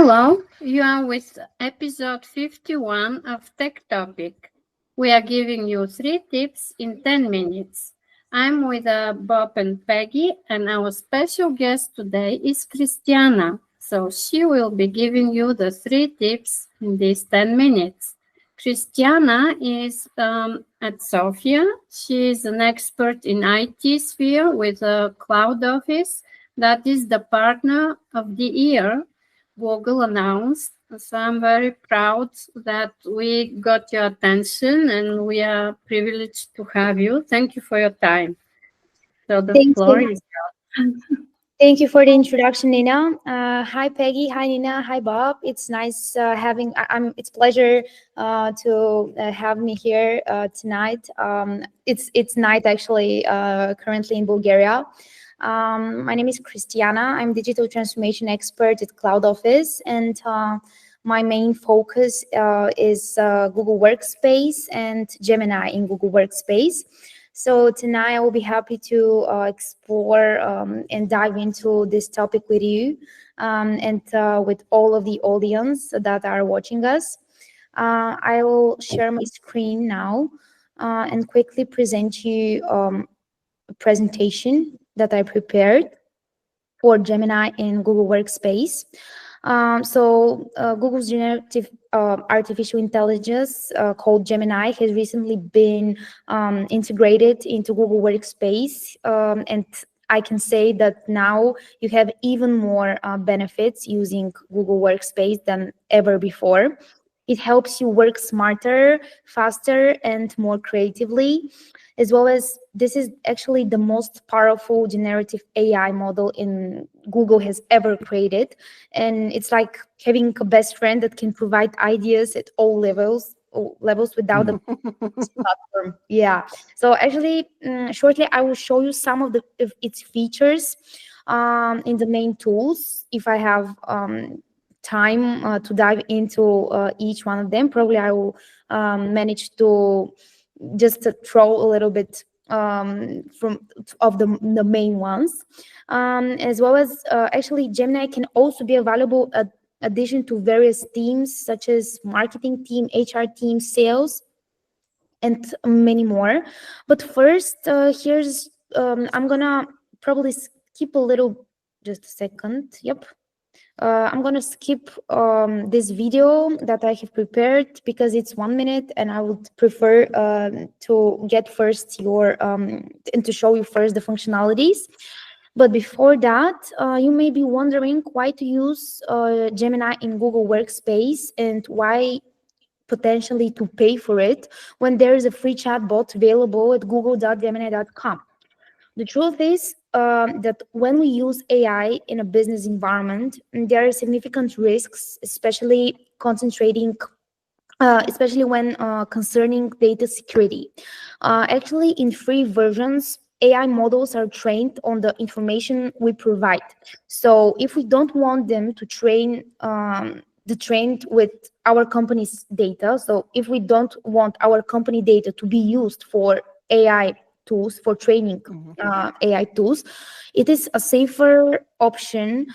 Hello, you are with episode 51 of Tech Topic. We are giving you 3 tips in 10 minutes. I'm with Bob and Peggy, and our special guest today is Kristiyana. So she will be giving you the 3 tips in these 10 minutes. Kristiyana is at Sofia. She is an expert in IT sphere with a cloud office that is the partner of the year Google announced. So I'm very proud that we got your attention and we are privileged to have you. Thank you for your time. So the Thank floor you. is Thank you for the introduction, Nina. Hi, Peggy. Hi, Nina. Hi, Bob. It's nice having. It's pleasure to have me here tonight. It's night actually. Currently in Bulgaria. My name is Kristiyana. I'm digital transformation expert at Cloud Office, and my main focus is Google Workspace and Gemini in Google Workspace. So tonight I will be happy to explore and dive into this topic with you and with all of the audience that are watching us. I will share my screen now and quickly present you a presentation that I prepared for Gemini in Google Workspace. Google's generative artificial intelligence called Gemini has recently been integrated into Google Workspace, and I can say that now you have even more benefits using Google Workspace than ever before. It helps you work smarter, faster, and more creatively, as well as this is actually the most powerful generative AI model in Google has ever created. And it's like having a best friend that can provide ideas at all levels without the platform. Yeah. So actually, shortly, I will show you some of its features in the main tools. If I have time to dive into each one of them, probably I will manage to just to throw a little bit from of the main ones, as well as actually Gemini can also be available at addition to various teams such as marketing team, HR team, sales, and many more. But first, here's I'm gonna probably skip a little. Just a second. Yep. I'm gonna skip this video that I have prepared because it's 1 minute, and I would prefer to get first your and to show you first the functionalities. But before that, you may be wondering why to use Gemini in Google Workspace and why potentially to pay for it when there is a free chatbot available at google.gemini.com. The truth is that when we use AI in a business environment, there are significant risks, especially especially when concerning data security. Actually, in free versions, AI models are trained on the information we provide. So if we don't want them to trained with our company's data, so if we don't want our company data to be used for AI tools, for training AI tools, it is a safer option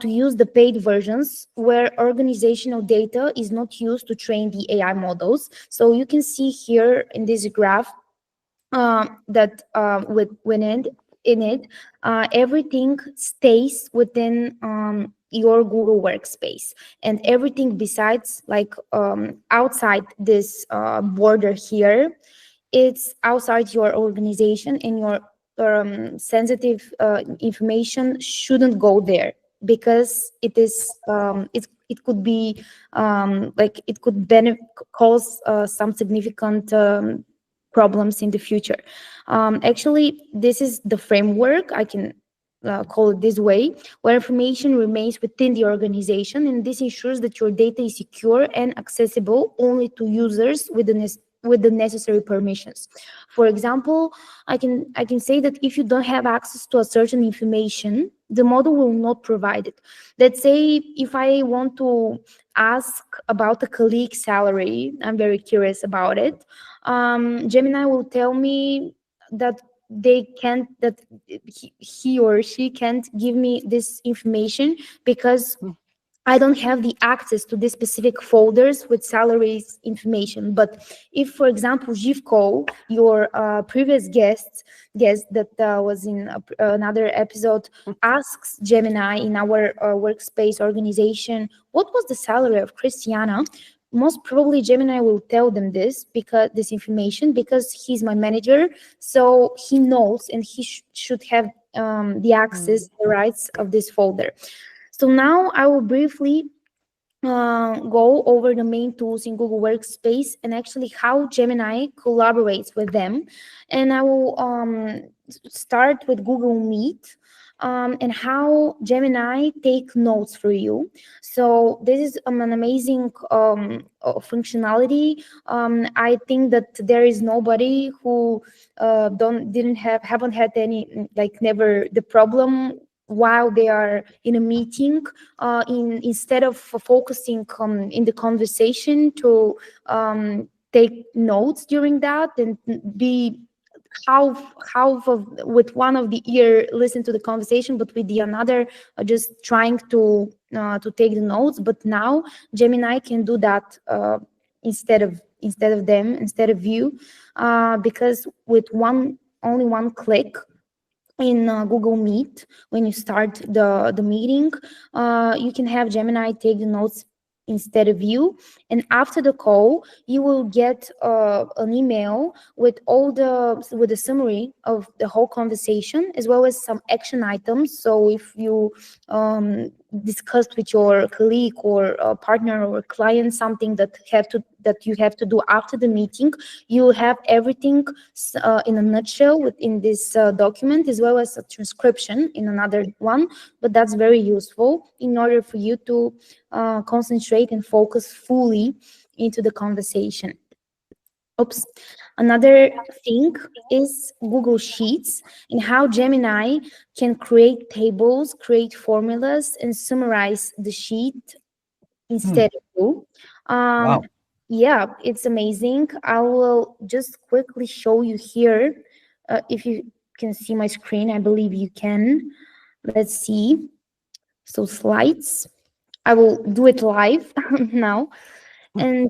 to use the paid versions where organizational data is not used to train the AI models. So you can see here in this graph that in it, everything stays within your Google Workspace, and everything besides, like outside this border here, it's outside your organization, and your sensitive information shouldn't go there because it could be like it could cause some significant problems in the future. Actually, this is the framework, I can call it this way, where information remains within the organization, and this ensures that your data is secure and accessible only to users with the necessary permissions. For example, I can say that if you don't have access to a certain information, the model will not provide it. Let's say if I want to ask about a colleague's salary, I'm very curious about it. Gemini will tell me that he or she can't give me this information because I don't have the access to these specific folders with salaries information. But if, for example, Živko, your previous guest that was in another episode, asks Gemini in our workspace organization, what was the salary of Kristiyana? Most probably Gemini will tell them this information, because he's my manager, so he knows, and he should have the access, the rights of this folder. So now I will briefly go over the main tools in Google Workspace and actually how Gemini collaborates with them. And I will start with Google Meet. And how Gemini take notes for you. So this is an amazing functionality. I think that there is nobody who haven't had any, like, never the problem while they are in a meeting, instead of focusing in the conversation, to take notes during that, and be with one of the ear listen to the conversation, but with the another just trying to take the notes. But now Gemini can do that instead of you, because with only one click in Google Meet, when you start the meeting, you can have Gemini take the notes instead of you. And after the call, you will get an email with the summary of the whole conversation, as well as some action items. So if you discussed with your colleague or partner or client something that you have to do after the meeting, you have everything in a nutshell within this document, as well as a transcription in another one. But that's very useful in order for you to concentrate and focus fully into the conversation. Oops. Another thing is Google Sheets, and how Gemini can create tables, create formulas, and summarize the sheet instead of you. Wow. Yeah, it's amazing. I will just quickly show you here. If you can see my screen, I believe you can. Let's see. So slides. I will do it live now, and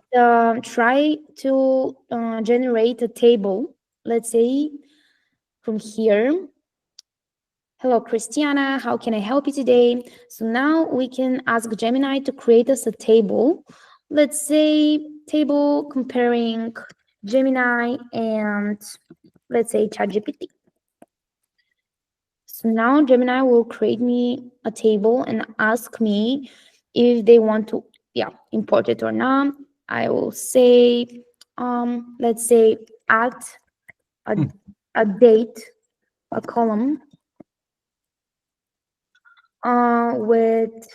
try to generate a table. Let's say from here. Hello, Kristiyana, how can I help you today? So now we can ask Gemini to create us a table. Let's say table comparing Gemini and, let's say, ChatGPT. So now Gemini will create me a table and ask me if they want to, import it or not. I will say, let's say, add a date, a column, with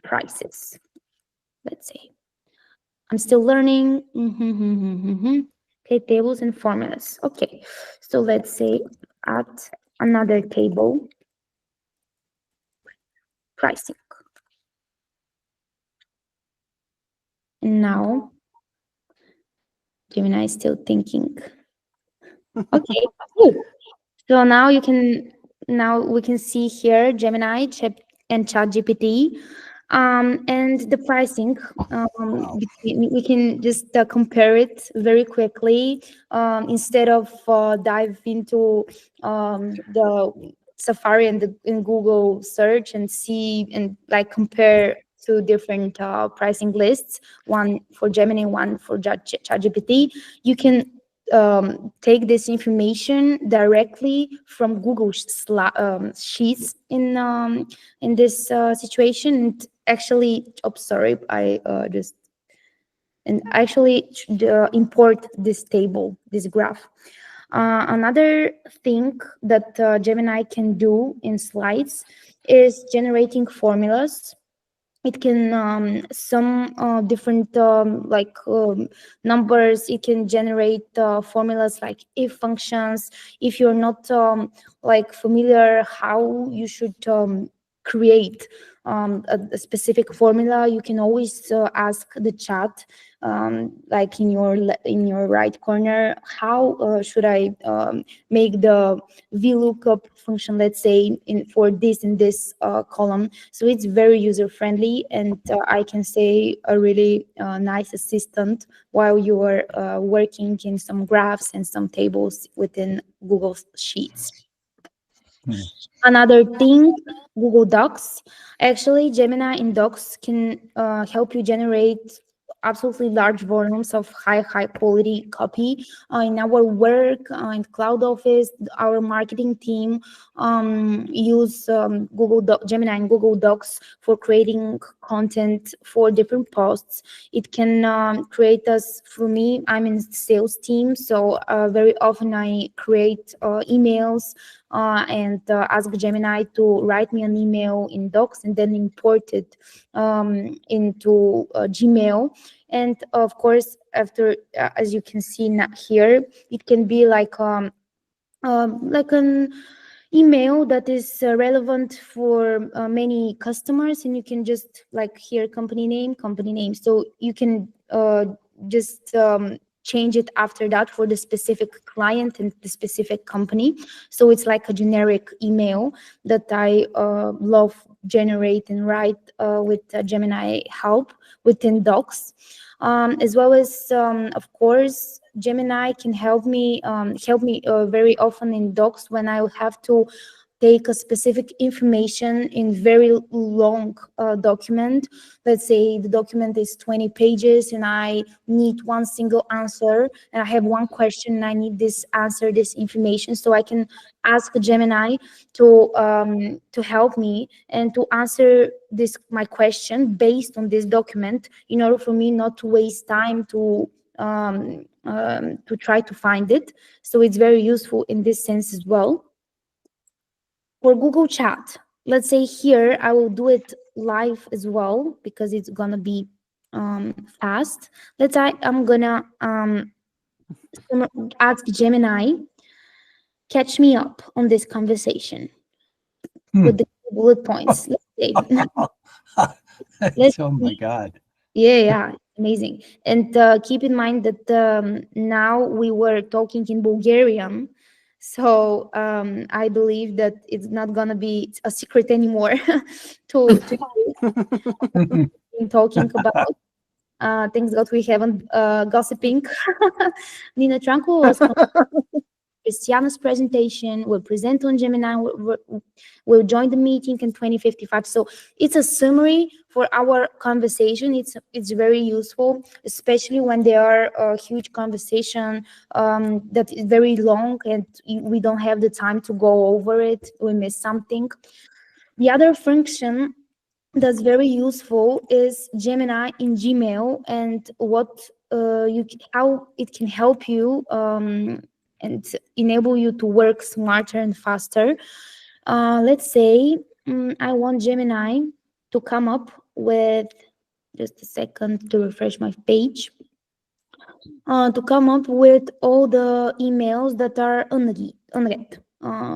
prices, let's say. I'm still learning. Okay, tables and formulas. Okay, so let's say add another table, pricing. Now Gemini is still thinking. Okay, cool. So now we can see here Gemini and ChatGPT, and the pricing. We can just compare it very quickly, instead of dive into the Safari and in Google search and see and like compare two different pricing lists, one for Gemini, one for ChatGPT. You can take this information directly from Google Sheets in this situation. And actually, sorry, I just actually import this table, this graph. Another thing that Gemini can do in slides is generating formulas. It can some different numbers. It can generate formulas like if functions. If you're not like familiar how you should create a specific formula, you can always ask the chat, like in your right corner, how should I make the VLOOKUP function, let's say, for this and this column. So it's very user friendly, and I can say a really nice assistant while you are working in some graphs and some tables within Google Sheets. Another thing, Google Docs. Actually, Gemini in Docs can help you generate absolutely large volumes of high quality copy. In our work in cloud office, our marketing team use Gemini and Google Docs for creating content for different posts. It can create us, for me, I'm in sales team, so very often I create emails and ask Gemini to write me an email in Docs and then import it into Gmail. And of course, after, as you can see here, it can be like an email that is relevant for many customers, and you can just like here company name, so you can just change it after that for the specific client and the specific company. So it's like a generic email that I love generate and write with Gemini help within Docs. As well as of course, Gemini can help me very often in Docs when I have to take a specific information in very long document. Let's say the document is 20 pages and I need one single answer, and I have one question and I need this answer, this information. So I can ask Gemini to help me and to answer my question based on this document, in order for me not to waste time to try to find it. So it's very useful in this sense as well. For Google Chat, let's say here, I will do it live as well because it's gonna be fast. Let's say I'm gonna ask Gemini, catch me up on this conversation with the bullet points. Let's say. Oh my God. Yeah, amazing. And keep in mind that now we were talking in Bulgarian. So I believe that it's not gonna be a secret anymore to talking about things that we haven't gossiping. Nina Tranko was Kristiyana's presentation. Will present on Gemini. Will join the meeting in 2055. So it's a summary for our conversation. It's very useful, especially when there are a huge conversation that is very long and we don't have the time to go over it. We miss something. The other function that's very useful is Gemini in Gmail, and how it can help you and enable you to work smarter and faster. Let's say I want Gemini to come up with, just a second to refresh my page, to come up with all the emails that are unread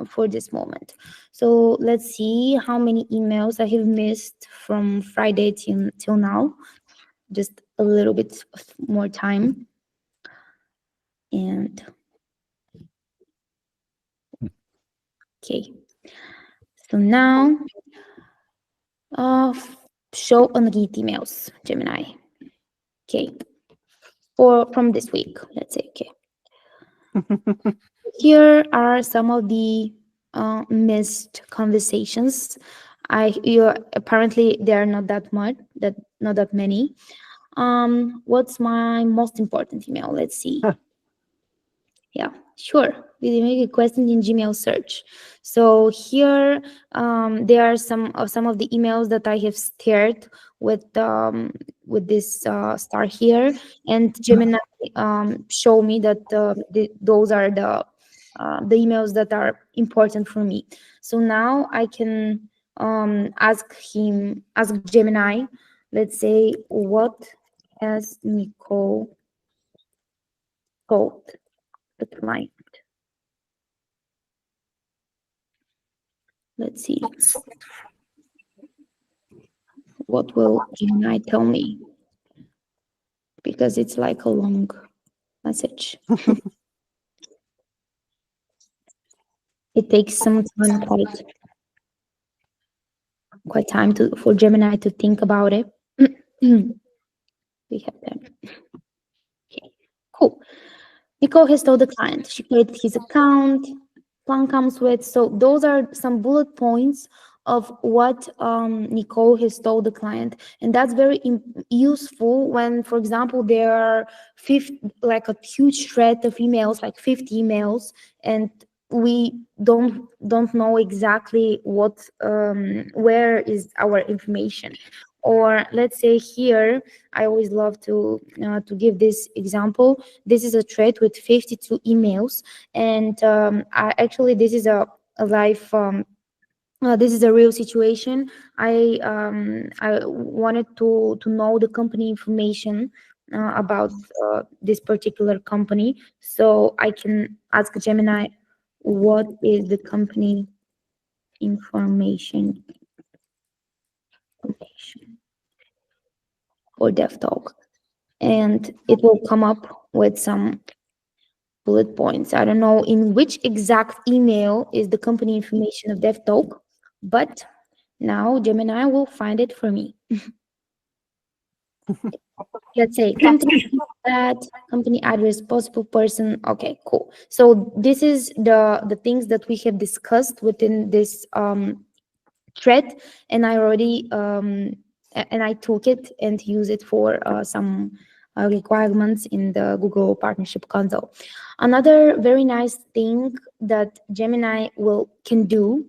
for this moment. So let's see how many emails I have missed from Friday till now. Just a little bit more time. And okay. So now show unread emails, Gemini. Okay. From this week, let's say. Okay. Here are some of the missed conversations. Apparently there are not that many. What's my most important email? Let's see. Yeah, sure. We make a question in Gmail search. So here there are some of the emails that I have steered with this star here, and Gemini show me that those are the emails that are important for me. So now I can ask Gemini, let's say, what has Nicole told the client? Let's see. what will Gemini tell me? Because it's like a long message. It takes some time, quite time for Gemini to think about it. We have them. Okay, cool. Nicole has told the client she created his account, plan comes with. So those are some bullet points of what Nicole has told the client, and that's very useful when, for example, there are like a huge thread of emails, like 50 emails, and we don't know exactly what where is our information. Or let's say here, I always love to give this example. This is a thread with 52 emails, and actually this is a live this is a real situation. I wanted to know the company information about this particular company, so I can ask Gemini what is the company information for DevTalk, and it will come up with some bullet points. I don't know in which exact email is the company information of DevTalk, but now Gemini will find it for me. Let's say company address, possible person. Okay, cool. So this is the things that we have discussed within this thread, and I already and I took it and use it for some requirements in the Google Partnership Console. Another very nice thing that Gemini can do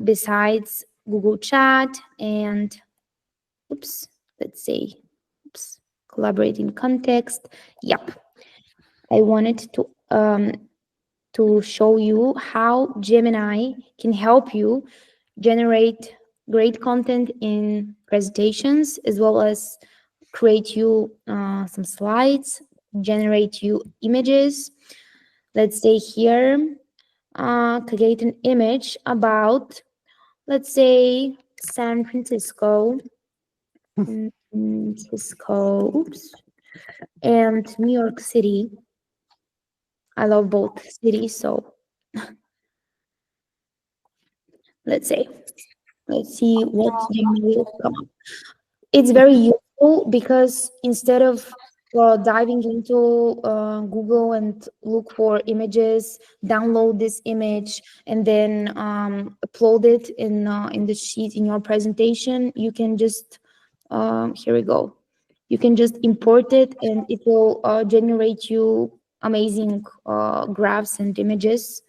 besides Google Chat and let's say collaborate in context. Yep, I wanted to show you how Gemini can help you generate great content in presentations, as well as create you some slides, generate you images. Let's say here, create an image about, let's say, San Francisco, and New York City. I love both cities, so let's see what Gemini will come up. It's very useful because instead of diving into Google and look for images, download this image, and then upload it in the sheet in your presentation, you can just here we go. You can just import it, and it will generate you amazing graphs and images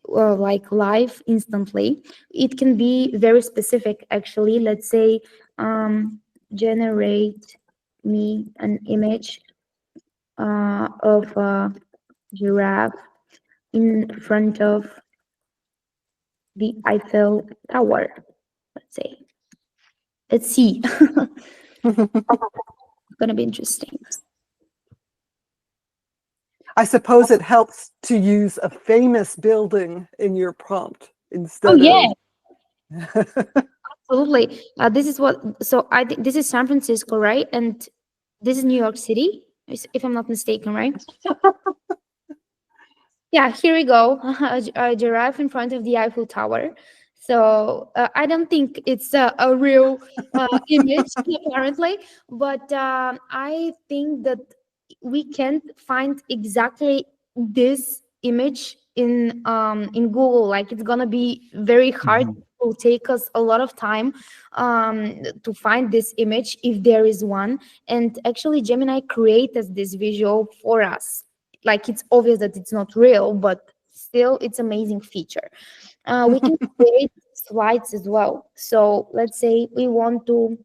like live instantly. It can be very specific, actually. Let's say generate me an image of a giraffe in front of the Eiffel Tower. Let's see. It's gonna be interesting. I suppose it helps to use a famous building in your prompt instead of. Yeah. Absolutely. This is so I think this is San Francisco, right? And this is New York City, if I'm not mistaken, right? Yeah, here we go. A giraffe in front of the Eiffel Tower. So I don't think it's a real image, apparently, but I think that we can't find exactly this image in Google. Like, it's gonna be very hard. It will take us a lot of time to find this image, if there is one. And actually, Gemini creates this visual for us. Like, it's obvious that it's not real, but still, it's amazing feature. We can create slides as well. So let's say we want to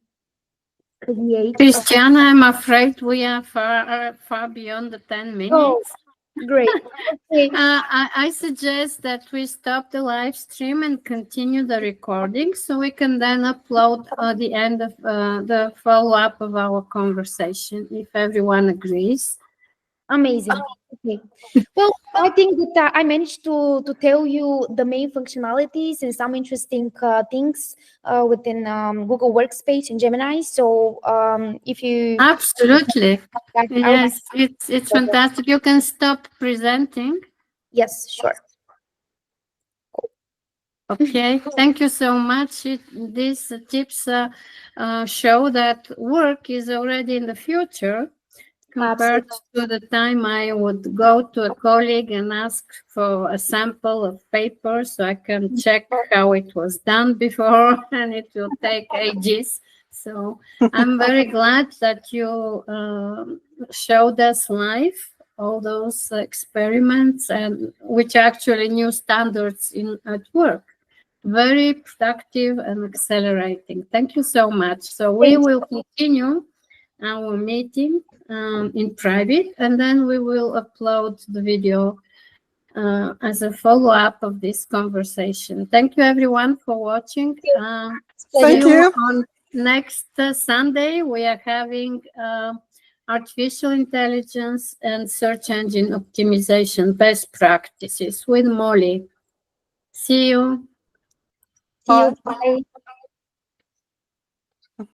create. Kristiyana, I'm afraid we are far beyond the 10 minutes. Oh, great. I suggest that we stop the live stream and continue the recording, so we can then upload the end of the follow-up of our conversation, if everyone agrees. Amazing. Okay. Well, I think that I managed to tell you the main functionalities and some interesting things within Google Workspace and Gemini. So if you Absolutely. like, Yes, it's fantastic. You can stop presenting. yes, sure. Okay, thank you so much. These tips show that work is already in the future compared to the time I would go to a colleague and ask for a sample of paper so I can check how it was done before, and it will take ages. So I'm very glad that you showed us live all those experiments, and which are actually new standards at work. Very productive and accelerating. Thank you so much. So we will continue our meeting in private, and then we will upload the video as a follow-up of this conversation. Thank you everyone for watching. Thank you. On next Sunday, we are having artificial intelligence and search engine optimization best practices with Molly. See you. See you. Bye.